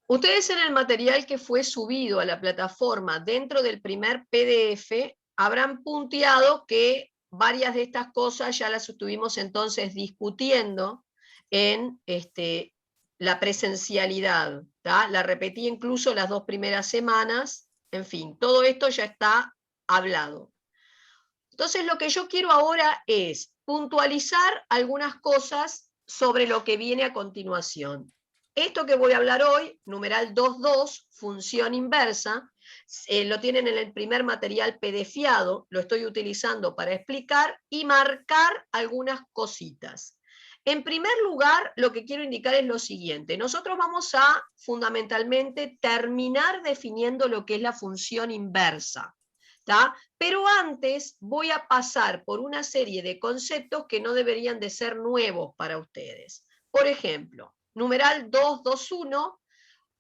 Ustedes en el material que fue subido a la plataforma dentro del primer PDF habrán punteado que varias de estas cosas ya las estuvimos entonces discutiendo en la presencialidad. ¿tá? La repetí incluso las 2 primeras semanas. En fin, todo esto ya está hablado. Entonces lo que yo quiero ahora es puntualizar algunas cosas sobre lo que viene a continuación. Esto que voy a hablar hoy, numeral 2.2, función inversa, lo tienen en el primer material PDFiado, lo estoy utilizando para explicar y marcar algunas cositas. En primer lugar, lo que quiero indicar es lo siguiente. Nosotros vamos a, fundamentalmente, terminar definiendo lo que es la función inversa. ¿tá? Pero antes voy a pasar por una serie de conceptos que no deberían de ser nuevos para ustedes. Por ejemplo, numeral 221,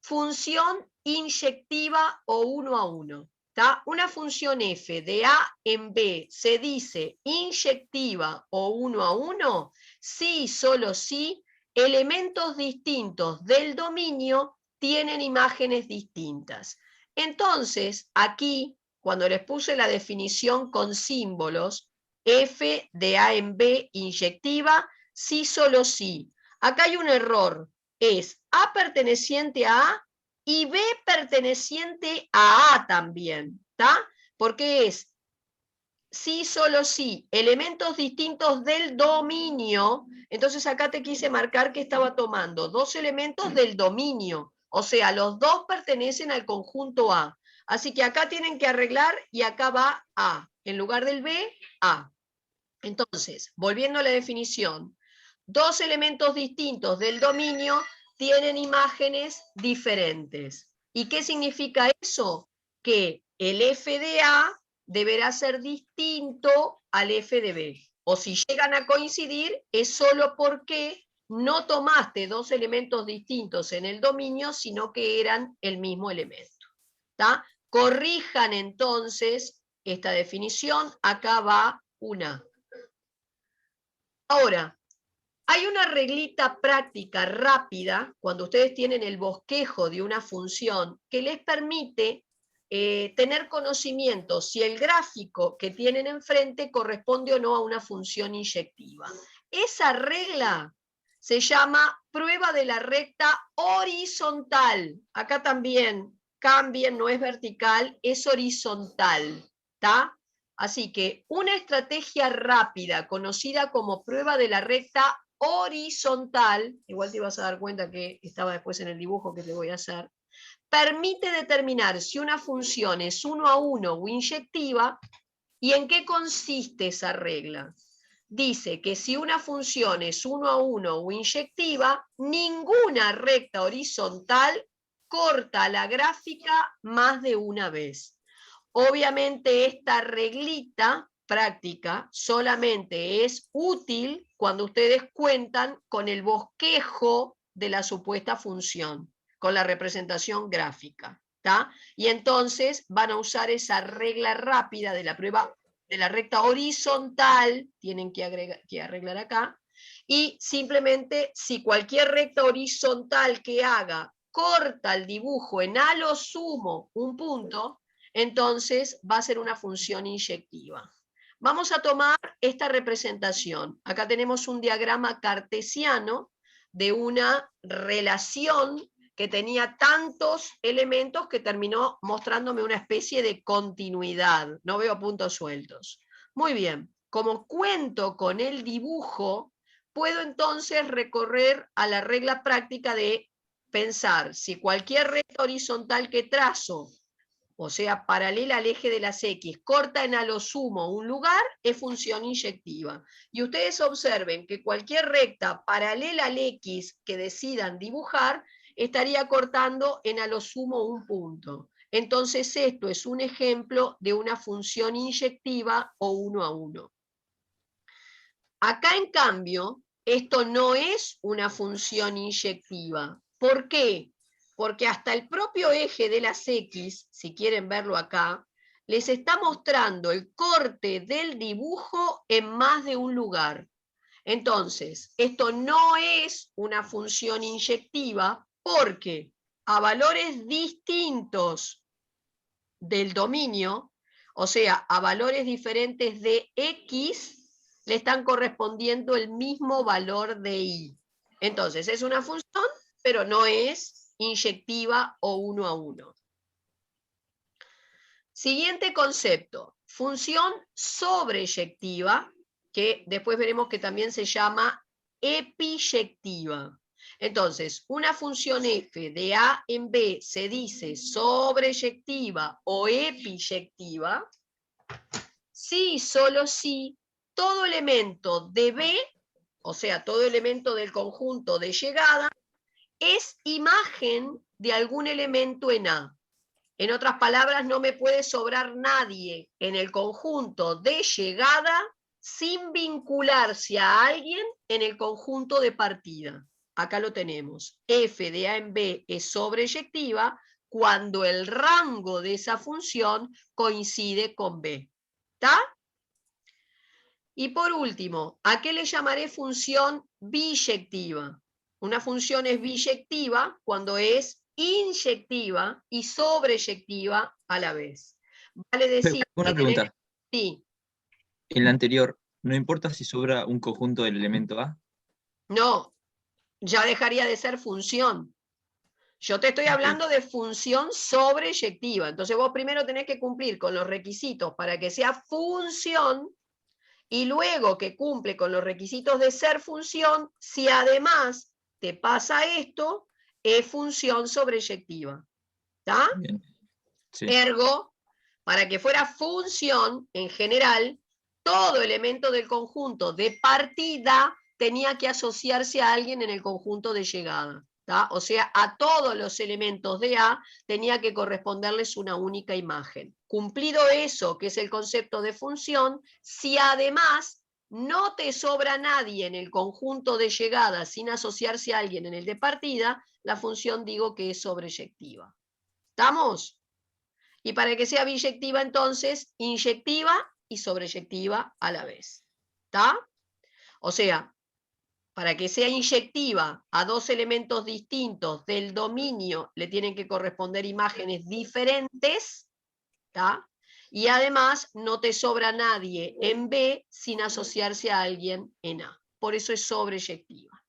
función inyectiva o 1 a 1. ¿tá? Una función f de A en B se dice inyectiva o 1 a 1 si, solo si, elementos distintos del dominio tienen imágenes distintas. Entonces, aquí, cuando les puse la definición con símbolos, f de A en B inyectiva, sí, solo sí. Acá hay un error, es A perteneciente a A y B perteneciente a A también, ¿está? Porque es sí, solo sí, elementos distintos del dominio. Entonces acá te quise marcar que estaba tomando dos elementos del dominio, o sea, los dos pertenecen al conjunto A. Así que acá tienen que arreglar y acá va A. En lugar del B, A. Entonces, volviendo a la definición, dos elementos distintos del dominio tienen imágenes diferentes. ¿Y qué significa eso? Que el f de A deberá ser distinto al f de B. O si llegan a coincidir, es solo porque no tomaste dos elementos distintos en el dominio, sino que eran el mismo elemento. ¿tá? Corrijan entonces esta definición. Acá va una. Ahora, hay una reglita práctica rápida cuando ustedes tienen el bosquejo de una función que les permite tener conocimiento si el gráfico que tienen enfrente corresponde o no a una función inyectiva. Esa regla se llama prueba de la recta horizontal. Acá también cambien, no es vertical, es horizontal. ¿Está? Así que una estrategia rápida, conocida como prueba de la recta horizontal, igual te ibas a dar cuenta que estaba después en el dibujo que te voy a hacer, permite determinar si una función es 1 a 1 o inyectiva. ¿Y en qué consiste esa regla? Dice que si una función es 1 a 1 o inyectiva, ninguna recta horizontal corta la gráfica más de una vez. Obviamente esta reglita práctica solamente es útil cuando ustedes cuentan con el bosquejo de la supuesta función, con la representación gráfica. ¿tá? Y entonces van a usar esa regla rápida de la prueba de la recta horizontal, tienen que arreglar acá, y simplemente si cualquier recta horizontal que haga corta el dibujo en a lo sumo un punto, entonces va a ser una función inyectiva. Vamos a tomar esta representación. Acá tenemos un diagrama cartesiano de una relación que tenía tantos elementos que terminó mostrándome una especie de continuidad. No veo puntos sueltos. Muy bien, como cuento con el dibujo, puedo entonces recorrer a la regla práctica de pensar si cualquier recta horizontal que trazo, o sea, paralela al eje de las X, corta en a lo sumo un lugar, es función inyectiva. Y ustedes observen que cualquier recta paralela al X que decidan dibujar, estaría cortando en a lo sumo un punto. Entonces esto es un ejemplo de una función inyectiva o 1 a 1. Acá, en cambio, esto no es una función inyectiva. ¿Por qué? Porque hasta el propio eje de las X, si quieren verlo acá, les está mostrando el corte del dibujo en más de un lugar. Entonces, esto no es una función inyectiva porque a valores distintos del dominio, o sea, a valores diferentes de X, le están correspondiendo el mismo valor de Y. Entonces, es una función, pero no es inyectiva o 1 a 1. Siguiente concepto, función sobreyectiva, que después veremos que también se llama epiyectiva. Entonces, una función f de A en B se dice sobreyectiva o epiyectiva si y solo si todo elemento de B, o sea, todo elemento del conjunto de llegada, es imagen de algún elemento en A. En otras palabras, no me puede sobrar nadie en el conjunto de llegada sin vincularse a alguien en el conjunto de partida. Acá lo tenemos. F de A en B es sobreyectiva cuando el rango de esa función coincide con B. ¿Está? Y por último, ¿a qué le llamaré función biyectiva? Una función es biyectiva cuando es inyectiva y sobreyectiva a la vez. Vale decir Una que pregunta. sí. En la anterior, ¿no importa si sobra un conjunto del elemento A? No, ya dejaría de ser función. Yo te estoy hablando de función sobreyectiva. Entonces vos primero tenés que cumplir con los requisitos para que sea función y luego que cumple con los requisitos de ser función, si además te pasa esto, es función sobreyectiva. ¿Está? Bien. Sí. Ergo, para que fuera función en general, todo elemento del conjunto de partida tenía que asociarse a alguien en el conjunto de llegada. ¿tá? O sea, a todos los elementos de A tenía que corresponderles una única imagen. Cumplido eso, que es el concepto de función, si además no te sobra nadie en el conjunto de llegada sin asociarse a alguien en el de partida, la función digo que es sobreyectiva. ¿Estamos? Y para que sea biyectiva, entonces, inyectiva y sobreyectiva a la vez. ¿Está? O sea, para que sea inyectiva a dos elementos distintos del dominio, le tienen que corresponder imágenes diferentes, ¿está? Y además no te sobra nadie en B sin asociarse a alguien en A. Por eso es sobreyectiva.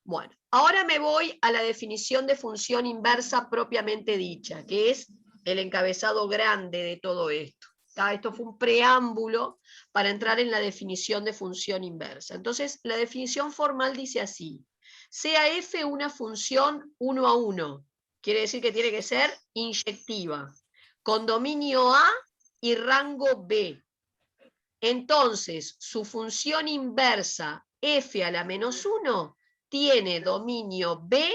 Bueno, ahora me voy a la definición de función inversa propiamente dicha, que es el encabezado grande de todo esto. ¿tá? Esto fue un preámbulo para entrar en la definición de función inversa. Entonces, la definición formal dice así: sea f una función 1 a 1, quiere decir que tiene que ser inyectiva, con dominio A y rango B. Entonces, su función inversa f a la menos 1 tiene dominio B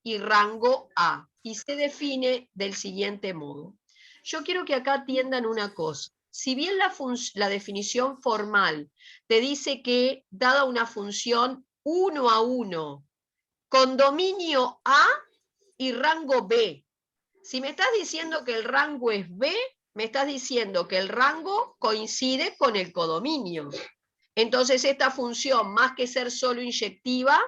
y rango A, y se define del siguiente modo. Yo quiero que acá atiendan una cosa. Si bien la definición formal te dice que, dada una función 1 a 1, con dominio A y rango B, si me estás diciendo que el rango es B, me estás diciendo que el rango coincide con el codominio. Entonces esta función, más que ser solo inyectiva,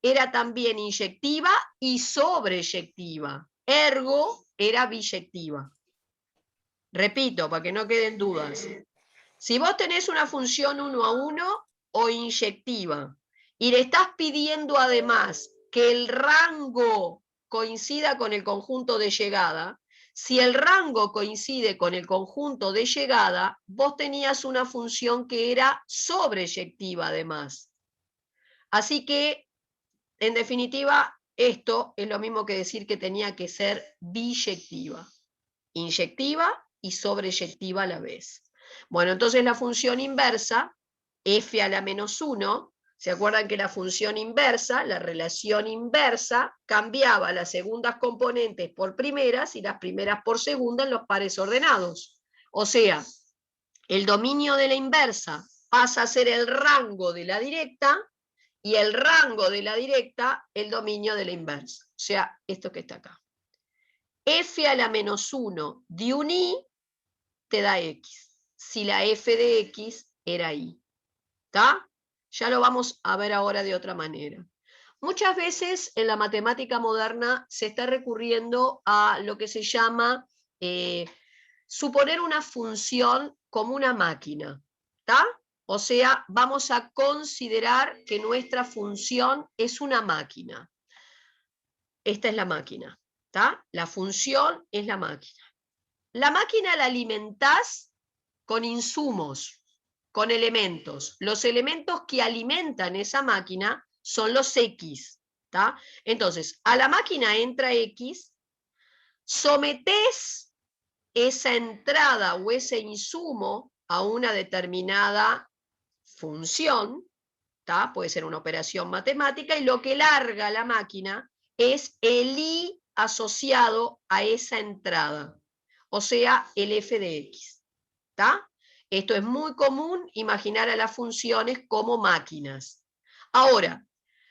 era también inyectiva y sobreyectiva. Ergo, era biyectiva. Repito, para que no queden dudas. Si vos tenés una función 1 a 1 o inyectiva y le estás pidiendo además que el rango coincida con el conjunto de llegada, si el rango coincide con el conjunto de llegada, vos tenías una función que era sobreyectiva además. Así que, en definitiva, esto es lo mismo que decir que tenía que ser biyectiva, inyectiva y sobreyectiva a la vez. Bueno, entonces la función inversa, f a la menos 1, ¿se acuerdan que la función inversa, la relación inversa, cambiaba las segundas componentes por primeras y las primeras por segunda en los pares ordenados? O sea, el dominio de la inversa pasa a ser el rango de la directa y el rango de la directa el dominio de la inversa. O sea, esto que está acá. F a la menos 1 de un Y te da X. Si la F de X era Y. ¿Está? Ya lo vamos a ver ahora de otra manera. Muchas veces en la matemática moderna se está recurriendo a lo que se llama suponer una función como una máquina, ¿está? O sea, vamos a considerar que nuestra función es una máquina. Esta es la máquina, ¿está? La función es la máquina. La máquina la alimentás con insumos, con elementos. Los elementos que alimentan esa máquina son los X, ¿tá? Entonces, a la máquina entra X, sometés esa entrada o ese insumo a una determinada función, ¿tá? Puede ser una operación matemática, y lo que larga la máquina es el I asociado a esa entrada, o sea, el f de x. ¿Tá? Esto es muy común, imaginar a las funciones como máquinas. Ahora,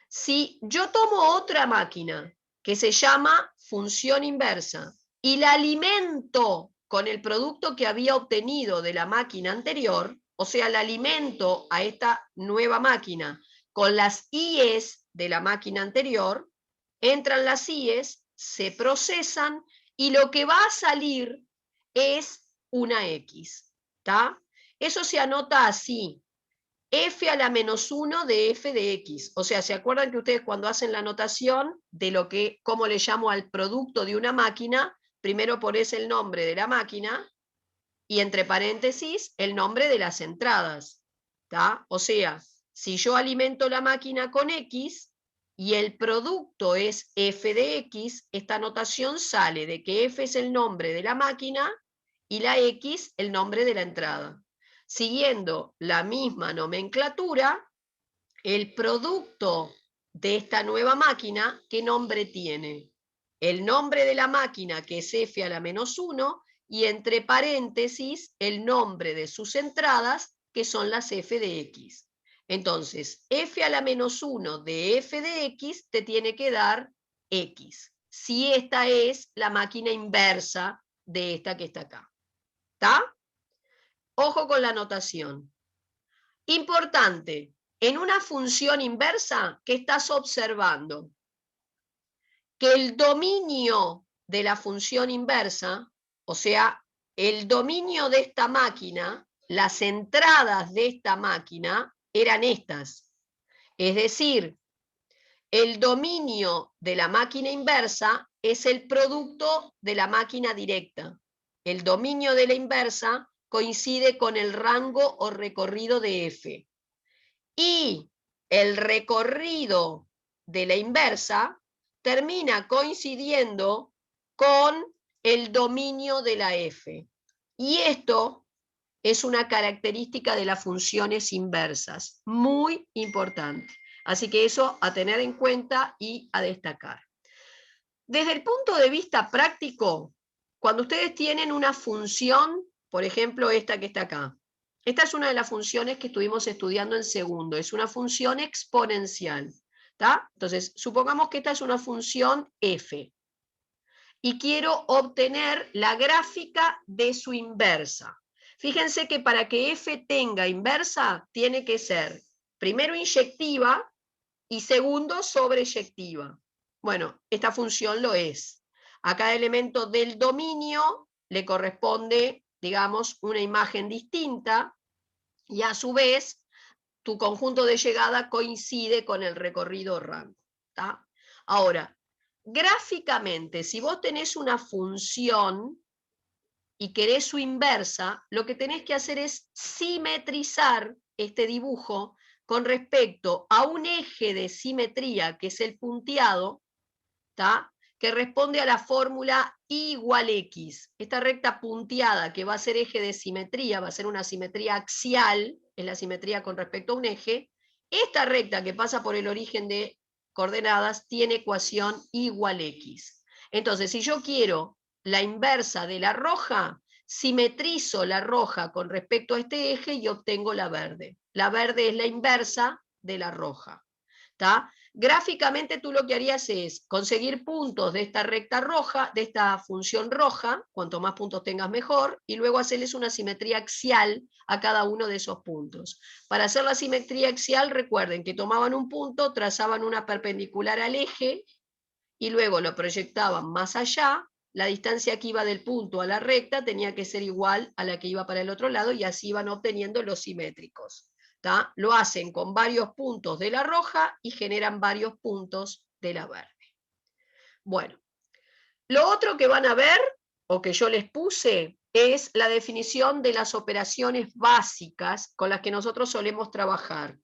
si yo tomo otra máquina que se llama función inversa y la alimento con el producto que había obtenido de la máquina anterior, o sea, la alimento a esta nueva máquina con las IES de la máquina anterior, entran las IES, se procesan y lo que va a salir es una X. ¿Tá? Eso se anota así, f a la menos 1 de f de x. O sea, ¿se acuerdan que ustedes cuando hacen la anotación de lo que, cómo le llamo al producto de una máquina, primero pones el nombre de la máquina y entre paréntesis el nombre de las entradas? ¿Tá? O sea, si yo alimento la máquina con x y el producto es f de x, esta anotación sale de que f es el nombre de la máquina y la X el nombre de la entrada. Siguiendo la misma nomenclatura, el producto de esta nueva máquina, ¿qué nombre tiene? El nombre de la máquina, que es f a la menos 1, y entre paréntesis el nombre de sus entradas, que son las f de x. Entonces, f a la menos 1 de f de x te tiene que dar x, si esta es la máquina inversa de esta que está acá. ¿Está? Ojo con la notación. Importante, en una función inversa, ¿qué estás observando? Que el dominio de la función inversa, o sea, el dominio de esta máquina, las entradas de esta máquina eran estas. Es decir, el dominio de la máquina inversa es el producto de la máquina directa. El dominio de la inversa coincide con el rango o recorrido de f. Y el recorrido de la inversa termina coincidiendo con el dominio de la f. Y esto es una característica de las funciones inversas, muy importante. Así que eso a tener en cuenta y a destacar. Desde el punto de vista práctico, cuando ustedes tienen una función, por ejemplo esta que está acá, esta es una de las funciones que estuvimos estudiando en segundo, es una función exponencial. ¿Tá? Entonces, supongamos que esta es una función f y quiero obtener la gráfica de su inversa. Fíjense que para que f tenga inversa, tiene que ser primero inyectiva y segundo sobreyectiva. Bueno, esta función lo es. A cada elemento del dominio le corresponde, digamos, una imagen distinta y a su vez tu conjunto de llegada coincide con el recorrido rango. ¿Tá? Ahora, gráficamente, si vos tenés una función y querés su inversa, lo que tenés que hacer es simetrizar este dibujo con respecto a un eje de simetría, que es el punteado, ¿tá? Que responde a la fórmula I igual X. Esta recta punteada que va a ser eje de simetría, va a ser una simetría axial, es la simetría con respecto a un eje. Esta recta que pasa por el origen de coordenadas tiene ecuación I igual X. Entonces, si yo quiero la inversa de la roja, simetrizo la roja con respecto a este eje y obtengo la verde. La verde es la inversa de la roja. ¿Tá? Gráficamente tú lo que harías es conseguir puntos de esta recta roja, de esta función roja, cuanto más puntos tengas mejor, y luego hacerles una simetría axial a cada uno de esos puntos. Para hacer la simetría axial, recuerden que tomaban un punto, trazaban una perpendicular al eje, y luego lo proyectaban más allá. La distancia que iba del punto a la recta tenía que ser igual a la que iba para el otro lado, y así iban obteniendo los simétricos. ¿Tá? Lo hacen con varios puntos de la roja y generan varios puntos de la verde. Bueno, lo otro que van a ver, o que yo les puse, es la definición de las operaciones básicas con las que nosotros solemos trabajar.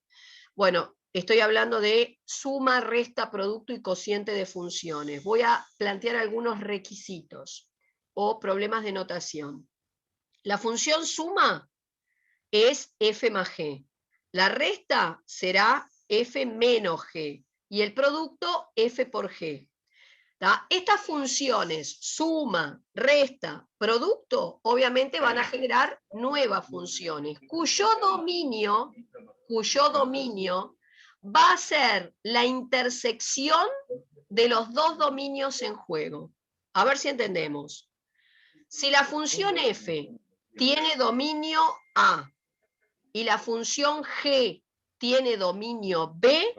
Bueno, estoy hablando de suma, resta, producto y cociente de funciones. Voy a plantear algunos requisitos o problemas de notación. La función suma es f más g. La resta será f menos g. Y el producto f por g. ¿Tá? Estas funciones, suma, resta, producto, obviamente van a generar nuevas funciones, cuyo dominio va a ser la intersección de los dos dominios en juego. A ver si entendemos. Si la función f tiene dominio A y la función g tiene dominio B,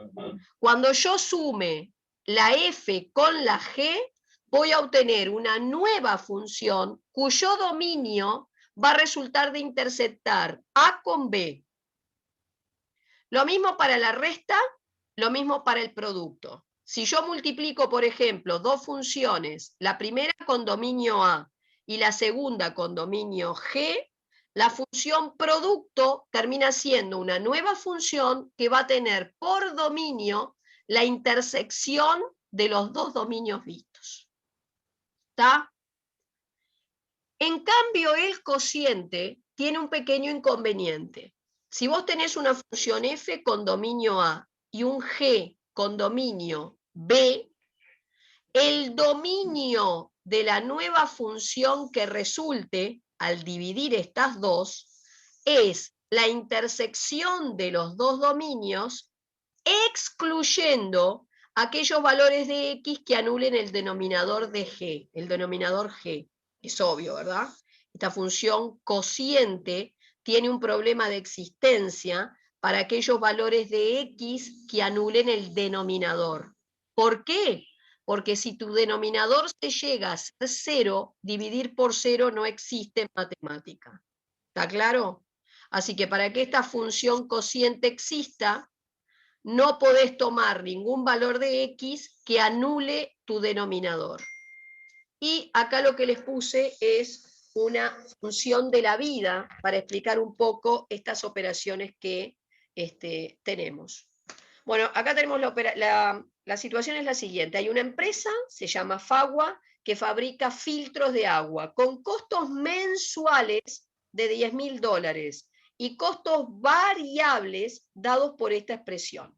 cuando yo sume la f con la g, voy a obtener una nueva función cuyo dominio va a resultar de interceptar A con B. Lo mismo para la resta, lo mismo para el producto. Si yo multiplico, por ejemplo, dos funciones, la primera con dominio A y la segunda con dominio G, la función producto termina siendo una nueva función que va a tener por dominio la intersección de los dos dominios vistos. ¿Está? En cambio, el cociente tiene un pequeño inconveniente. Si vos tenés una función f con dominio A y un g con dominio B, el dominio de la nueva función que resulte al dividir estas dos es la intersección de los dos dominios, excluyendo aquellos valores de x que anulen el denominador de g, el denominador g. Es obvio, ¿verdad? Esta función cociente tiene un problema de existencia para aquellos valores de x que anulen el denominador. ¿Por qué? Porque si tu denominador se llega a ser 0, dividir por 0 no existe en matemática. ¿Está claro? Así que para que esta función cociente exista, no podés tomar ningún valor de x que anule tu denominador. Y acá lo que les puse es una función de la vida para explicar un poco estas operaciones que tenemos. Bueno, acá tenemos la situación es la siguiente. Hay una empresa, se llama Fagua, que fabrica filtros de agua con costos mensuales de $10.000 y costos variables dados por esta expresión.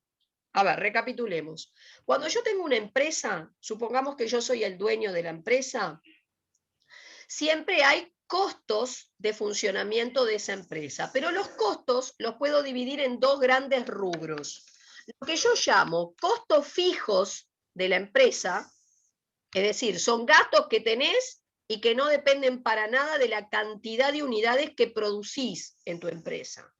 A ver, recapitulemos. Cuando yo tengo una empresa, supongamos que yo soy el dueño de la empresa, siempre hay costos de funcionamiento de esa empresa, pero los costos los puedo dividir en dos grandes rubros. Lo que yo llamo costos fijos de la empresa, es decir, son gastos que tenés y que no dependen para nada de la cantidad de unidades que producís en tu empresa.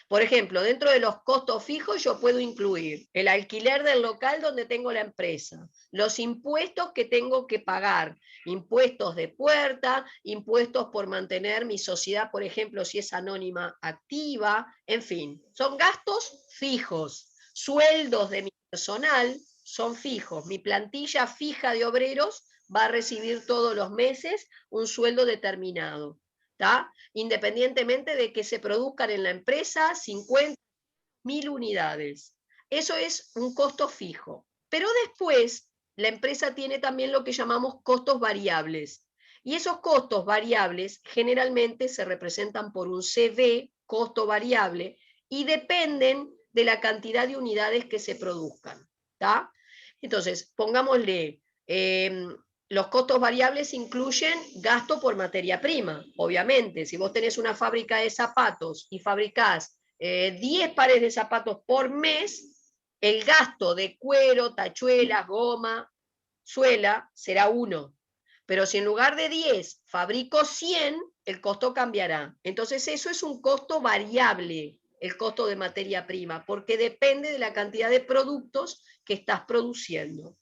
Por ejemplo, dentro de los costos fijos yo puedo incluir el alquiler del local donde tengo la empresa, los impuestos que tengo que pagar, impuestos de puerta, impuestos por mantener mi sociedad, por ejemplo, si es anónima activa, en fin, son gastos fijos. Sueldos de mi personal son fijos. Mi plantilla fija de obreros va a recibir todos los meses un sueldo determinado. ¿Tá? Independientemente de que se produzcan en la empresa 50.000 unidades. Eso es un costo fijo. Pero después, la empresa tiene también lo que llamamos costos variables. Y esos costos variables generalmente se representan por un CV, costo variable, y dependen de la cantidad de unidades que se produzcan. ¿Tá? Entonces, pongámosle... los costos variables incluyen gasto por materia prima, obviamente. Si vos tenés una fábrica de zapatos y fabricás 10 pares de zapatos por mes, el gasto de cuero, tachuelas, goma, suela, será 1. Pero si en lugar de 10 fabrico 100, el costo cambiará. Entonces eso es un costo variable, el costo de materia prima, porque depende de la cantidad de productos que estás produciendo.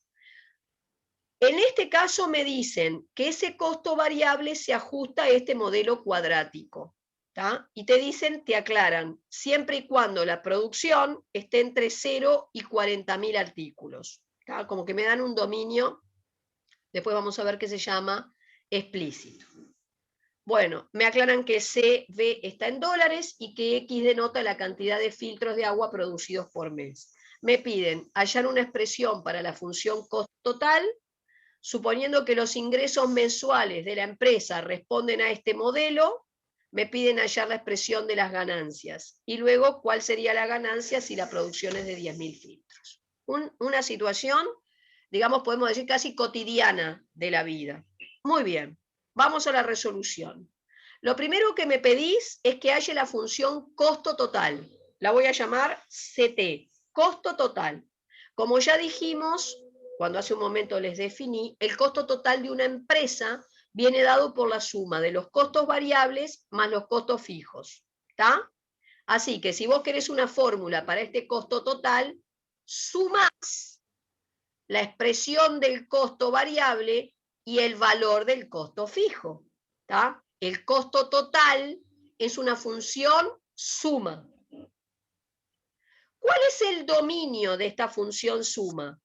En este caso me dicen que ese costo variable se ajusta a este modelo cuadrático. ¿tá? Y te dicen, te aclaran, siempre y cuando la producción esté entre 0 y 40.000 artículos. ¿tá? Como que me dan un dominio, después vamos a ver qué se llama explícito. Bueno, me aclaran que CV está en dólares y que X denota la cantidad de filtros de agua producidos por mes. Me piden hallar una expresión para la función costo total, suponiendo que los ingresos mensuales de la empresa responden a este modelo, me piden hallar la expresión de las ganancias. Y luego, ¿cuál sería la ganancia si la producción es de 10.000 filtros? Una situación, digamos, podemos decir casi cotidiana de la vida. Muy bien, vamos a la resolución. Lo primero que me pedís es que halle la función costo total. La voy a llamar CT, costo total. Como ya dijimos, cuando hace un momento les definí, el costo total de una empresa viene dado por la suma de los costos variables más los costos fijos. ¿Está? Así que si vos querés una fórmula para este costo total, sumás la expresión del costo variable y el valor del costo fijo. ¿Está? El costo total es una función suma. ¿Cuál es el dominio de esta función suma?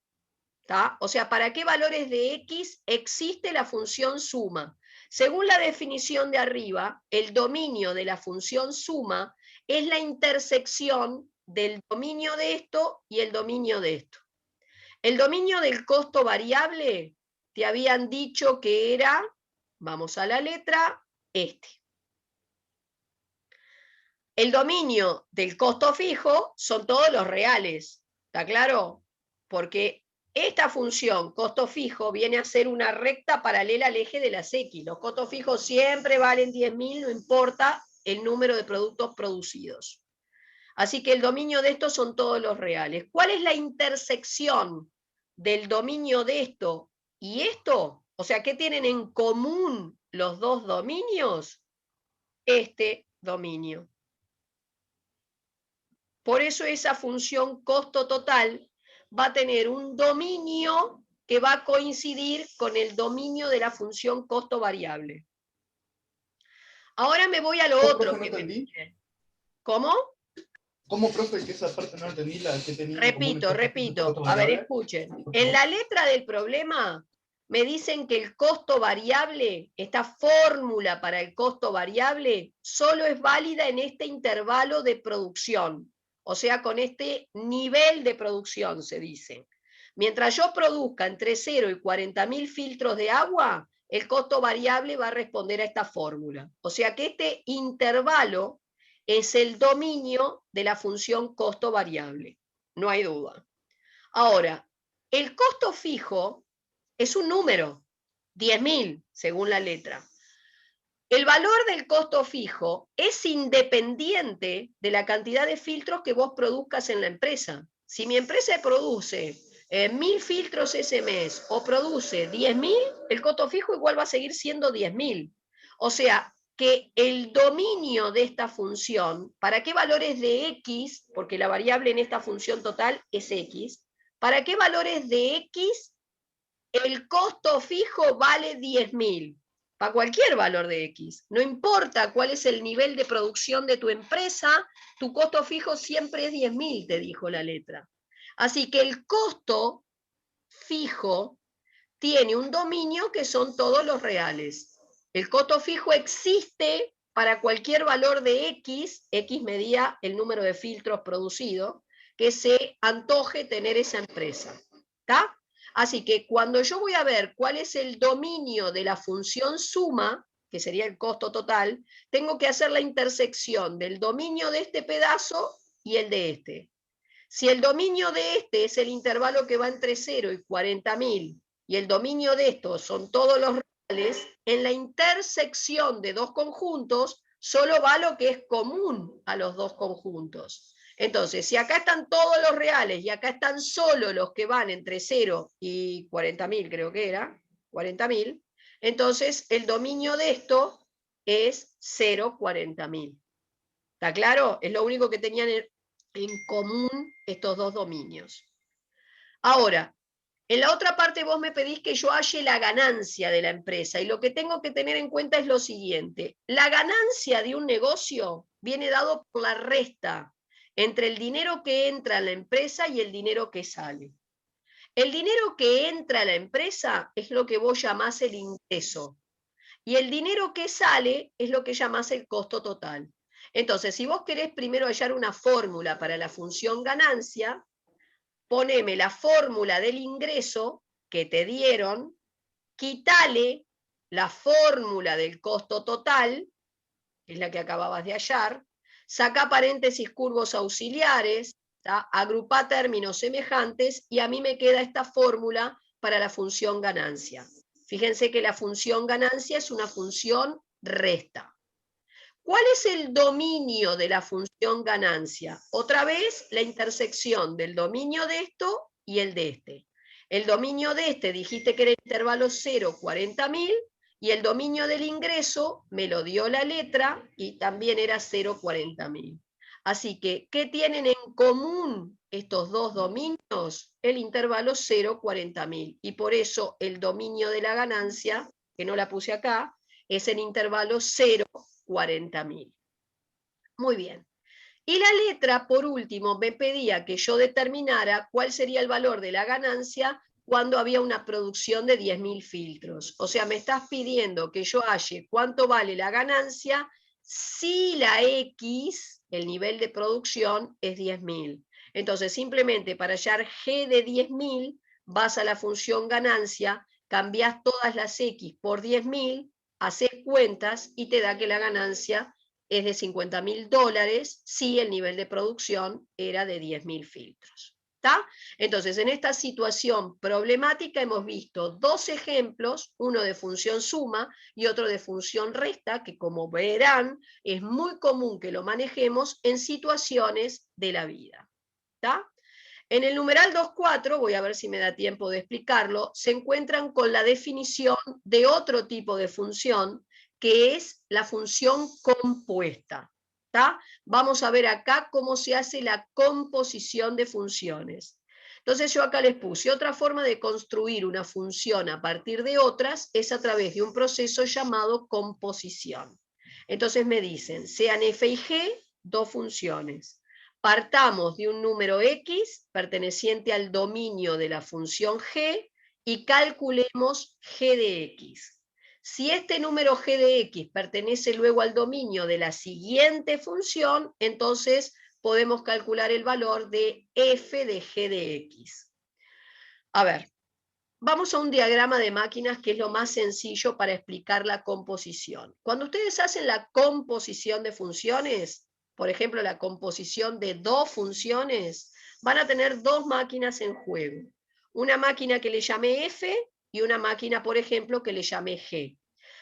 ¿Tá? O sea, ¿para qué valores de X existe la función suma? Según la definición de arriba, el dominio de la función suma es la intersección del dominio de esto y el dominio de esto. El dominio del costo variable, te habían dicho que era, vamos a la letra, este. El dominio del costo fijo son todos los reales, ¿está claro? Porque esta función costo fijo viene a ser una recta paralela al eje de las X. Los costos fijos siempre valen 10.000, no importa el número de productos producidos. Así que el dominio de estos son todos los reales. ¿Cuál es la intersección del dominio de esto y esto? O sea, ¿qué tienen en común los dos dominios? Este dominio. Por eso esa función costo total va a tener un dominio que va a coincidir con el dominio de la función costo variable. Ahora me voy a lo otro que me piden. ¿Cómo? ¿Cómo, profe, que esa parte no entendí? La que tenía Repito. A ver, escuchen. En la letra del problema me dicen que el costo variable, esta fórmula para el costo variable, solo es válida en este intervalo de producción. O sea, con este nivel de producción, se dice. Mientras yo produzca entre 0 y 40.000 filtros de agua, el costo variable va a responder a esta fórmula. O sea que este intervalo es el dominio de la función costo variable. No hay duda. Ahora, el costo fijo es un número, 10.000, según la letra. El valor del costo fijo es independiente de la cantidad de filtros que vos produzcas en la empresa. Si mi empresa produce 1.000 filtros ese mes o produce 10.000, el costo fijo igual va a seguir siendo 10.000. O sea, que el dominio de esta función, ¿para qué valores de X? Porque la variable en esta función total es X. ¿Para qué valores de X el costo fijo vale 10.000? Para cualquier valor de X. No importa cuál es el nivel de producción de tu empresa, tu costo fijo siempre es 10.000, te dijo la letra. Así que el costo fijo tiene un dominio que son todos los reales. El costo fijo existe para cualquier valor de X, X medía el número de filtros producidos, que se antoje tener esa empresa. ¿Está? Así que cuando yo voy a ver cuál es el dominio de la función suma, que sería el costo total, tengo que hacer la intersección del dominio de este pedazo y el de este. Si el dominio de este es el intervalo que va entre 0 y 40.000, y el dominio de estos son todos los reales, en la intersección de dos conjuntos solo va lo que es común a los dos conjuntos. Entonces, si acá están todos los reales y acá están solo los que van entre 0 y 40.000, creo que era, 40.000, entonces el dominio de esto es 0,40.000. ¿Está claro? Es lo único que tenían en común estos dos dominios. Ahora, en la otra parte vos me pedís que yo halle la ganancia de la empresa, y lo que tengo que tener en cuenta es lo siguiente. La ganancia de un negocio viene dado por la resta entre el dinero que entra a la empresa y el dinero que sale. El dinero que entra a la empresa es lo que vos llamás el ingreso, y el dinero que sale es lo que llamás el costo total. Entonces, si vos querés primero hallar una fórmula para la función ganancia, poneme la fórmula del ingreso que te dieron, quítale la fórmula del costo total, que es la que acababas de hallar, saca paréntesis curvos auxiliares, agrupá términos semejantes, y a mí me queda esta fórmula para la función ganancia. Fíjense que la función ganancia es una función resta. ¿Cuál es el dominio de la función ganancia? Otra vez, la intersección del dominio de esto y el de este. El dominio de este dijiste que era el intervalo 0, 40.000, y el dominio del ingreso me lo dio la letra y también era 0, 40.000. Así que, ¿qué tienen en común estos dos dominios? El intervalo 0, 40.000. Y por eso el dominio de la ganancia, que no la puse acá, es el intervalo 0, 40.000. Muy bien. Y la letra, por último, me pedía que yo determinara cuál sería el valor de la ganancia cuando había una producción de 10.000 filtros. O sea, me estás pidiendo que yo halle cuánto vale la ganancia si la X, el nivel de producción, es 10.000. Entonces, simplemente para hallar G de 10.000, vas a la función ganancia, cambiás todas las X por 10.000, haces cuentas y te da que la ganancia es de $50.000 si el nivel de producción era de 10.000 filtros. ¿Está? Entonces, en esta situación problemática hemos visto dos ejemplos, uno de función suma y otro de función resta, que como verán es muy común que lo manejemos en situaciones de la vida. ¿Está? En el numeral 2.4, voy a ver si me da tiempo de explicarlo, se encuentran con la definición de otro tipo de función, que es la función compuesta. ¿Tá? Vamos a ver acá cómo se hace la composición de funciones. Entonces yo acá les puse otra forma de construir una función a partir de otras, es a través de un proceso llamado composición. Entonces me dicen, sean f y g dos funciones. Partamos de un número x perteneciente al dominio de la función g y calculemos g de x. Si este número g de x pertenece luego al dominio de la siguiente función, entonces podemos calcular el valor de f de g de x. A ver, vamos a un diagrama de máquinas que es lo más sencillo para explicar la composición. Cuando ustedes hacen la composición de funciones, por ejemplo, la composición de dos funciones, van a tener dos máquinas en juego. Una máquina que le llame f y una máquina, por ejemplo, que le llame g.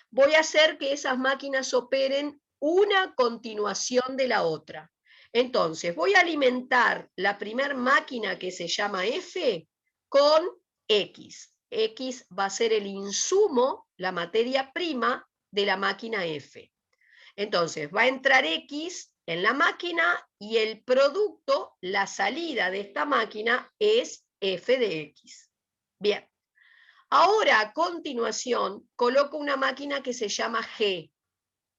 Voy a hacer que esas máquinas operen una continuación de la otra. Entonces, voy a alimentar la primera máquina que se llama f con x. X va a ser el insumo, la materia prima de la máquina f. Entonces, va a entrar x en la máquina y el producto, la salida de esta máquina, es f de x. Bien. Ahora, a continuación, coloco una máquina que se llama G.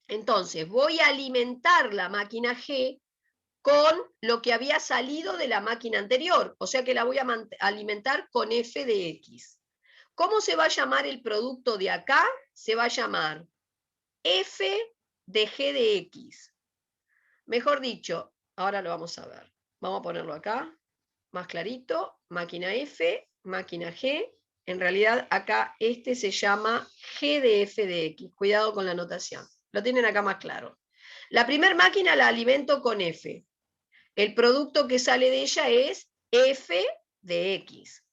Entonces, voy a alimentar la máquina G con lo que había salido de la máquina anterior, o sea que la voy a alimentar con f de x. ¿Cómo se va a llamar el producto de acá? Se va a llamar f de g de x. Mejor dicho, ahora lo vamos a ver. Vamos a ponerlo acá, más clarito, máquina f, máquina g. En realidad acá este se llama g de f de x. Cuidado con la notación. Lo tienen acá más claro. La primera máquina la alimento con f. El producto que sale de ella es f de x.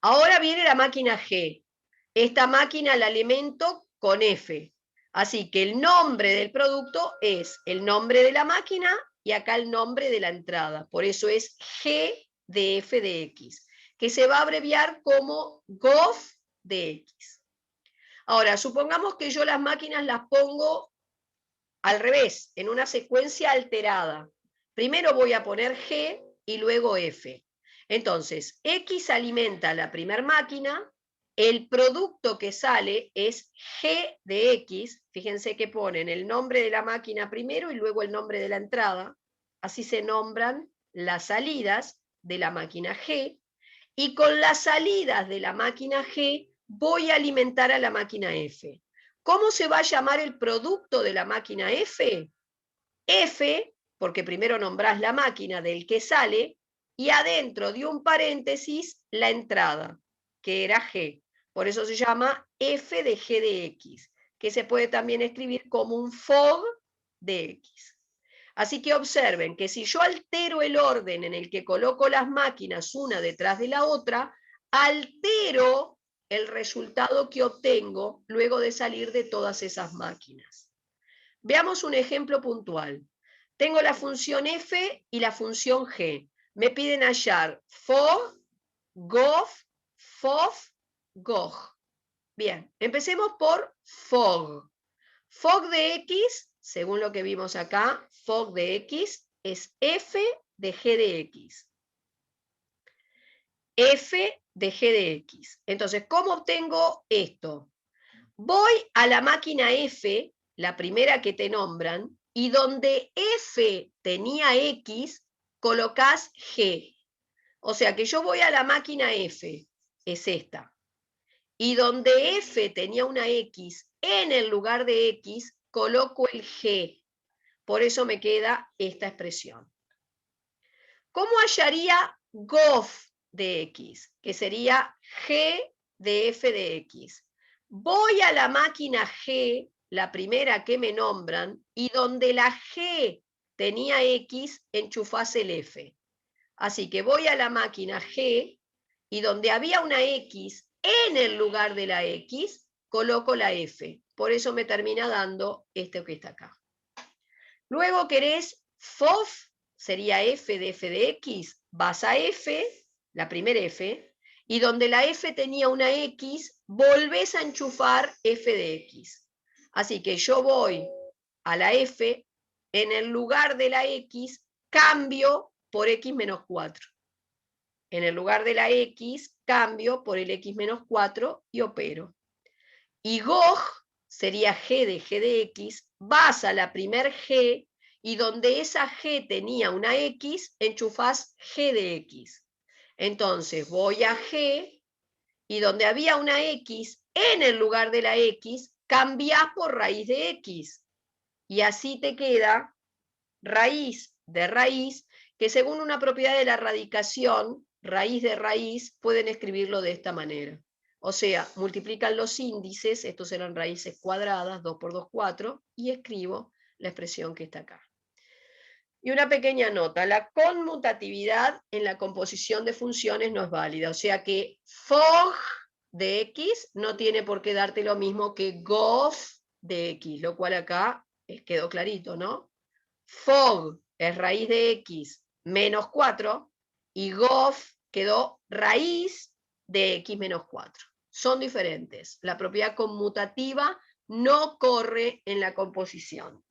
Ahora viene la máquina g. Esta máquina la alimento con f. Así que el nombre del producto es el nombre de la máquina y acá el nombre de la entrada. Por eso es G de f de x, que se va a abreviar como GOF de x. Ahora, supongamos que yo las máquinas las pongo al revés, en una secuencia alterada. Primero voy a poner G y luego F. Entonces, X alimenta la primera máquina, el producto que sale es G de X, fíjense que ponen el nombre de la máquina primero y luego el nombre de la entrada, así se nombran las salidas de la máquina G, y con las salidas de la máquina G voy a alimentar a la máquina F. ¿Cómo se va a llamar el producto de la máquina F? F, porque primero nombrás la máquina del que sale, y adentro de un paréntesis la entrada, que era G. Por eso se llama F de G de X, que se puede también escribir como un FOG de X. Así que observen que si yo altero el orden en el que coloco las máquinas una detrás de la otra, altero el resultado que obtengo luego de salir de todas esas máquinas. Veamos un ejemplo puntual. Tengo la función f y la función g. Me piden hallar fog, gof, fof, goj. Bien, empecemos por fog. Fog de x, según lo que vimos acá, fog de x es f de g de x. F de g de x. Entonces, ¿cómo obtengo esto? Voy a la máquina F, la primera que te nombran, y donde F tenía X, colocas G. O sea que yo voy a la máquina F, es esta. Y donde F tenía una X, en el lugar de X, coloco el G. Por eso me queda esta expresión. ¿Cómo hallaría GOF de X? Que sería G de F de X. Voy a la máquina G, la primera que me nombran, y donde la G tenía X, enchufás el F. Así que voy a la máquina G, y donde había una X, en el lugar de la X, coloco la F. Por eso me termina dando esto que está acá. Luego querés FOF, sería F de X, vas a F, la primera F, y donde la F tenía una X, volvés a enchufar F de X. Así que yo voy a la F, en el lugar de la X, cambio por X menos 4. En el lugar de la X, cambio por el X menos 4 y opero. Y GOJ sería G de X, vas a la primer G, y donde esa G tenía una X, enchufás G de X. Entonces voy a G, y donde había una X, en el lugar de la X, cambiás por raíz de X. Y así te queda raíz de raíz, que según una propiedad de la radicación, raíz de raíz, pueden escribirlo de esta manera. O sea, multiplican los índices, estos eran raíces cuadradas, 2 por 2, 4, y escribo la expresión que está acá. Y una pequeña nota, la conmutatividad en la composición de funciones no es válida, o sea que FOG de X no tiene por qué darte lo mismo que GOF de X, lo cual acá quedó clarito, ¿no? FOG es raíz de X menos 4 y GOF quedó raíz de X menos 4. Son diferentes. La propiedad conmutativa no corre en la composición.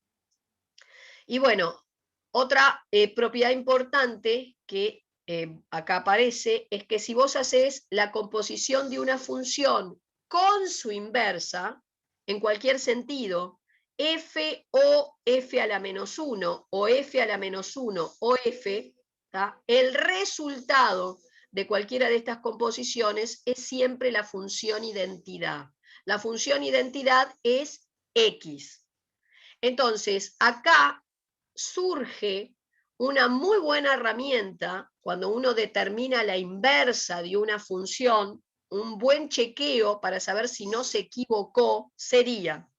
Y bueno, otra propiedad importante que acá aparece es que si vos haces la composición de una función con su inversa, en cualquier sentido, f o f a la menos 1 o f a la menos 1 o f, ¿tá? El resultado de cualquiera de estas composiciones es siempre la función identidad. La función identidad es x. Entonces, acá surge una muy buena herramienta cuando uno determina la inversa de una función. Un buen chequeo para saber si no se equivocó sería,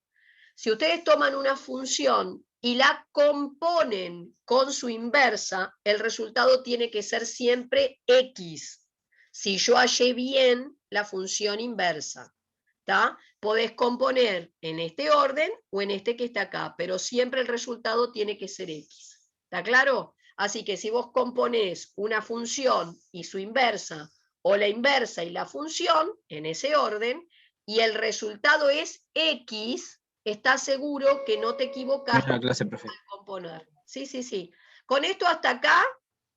si ustedes toman una función y la componen con su inversa, el resultado tiene que ser siempre x, si yo hallé bien la función inversa. ¿Tá? Podés componer en este orden o en este que está acá, pero siempre el resultado tiene que ser x. ¿Está claro? Así que si vos componés una función y su inversa, o la inversa y la función, en ese orden, y el resultado es X, estás seguro que no te equivocaste Misma clase, profe. al componer. Sí, sí, sí. Con esto hasta acá,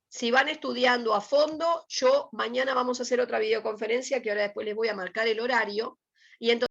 si van estudiando a fondo, mañana vamos a hacer otra videoconferencia, que ahora después les voy a marcar el horario, y entonces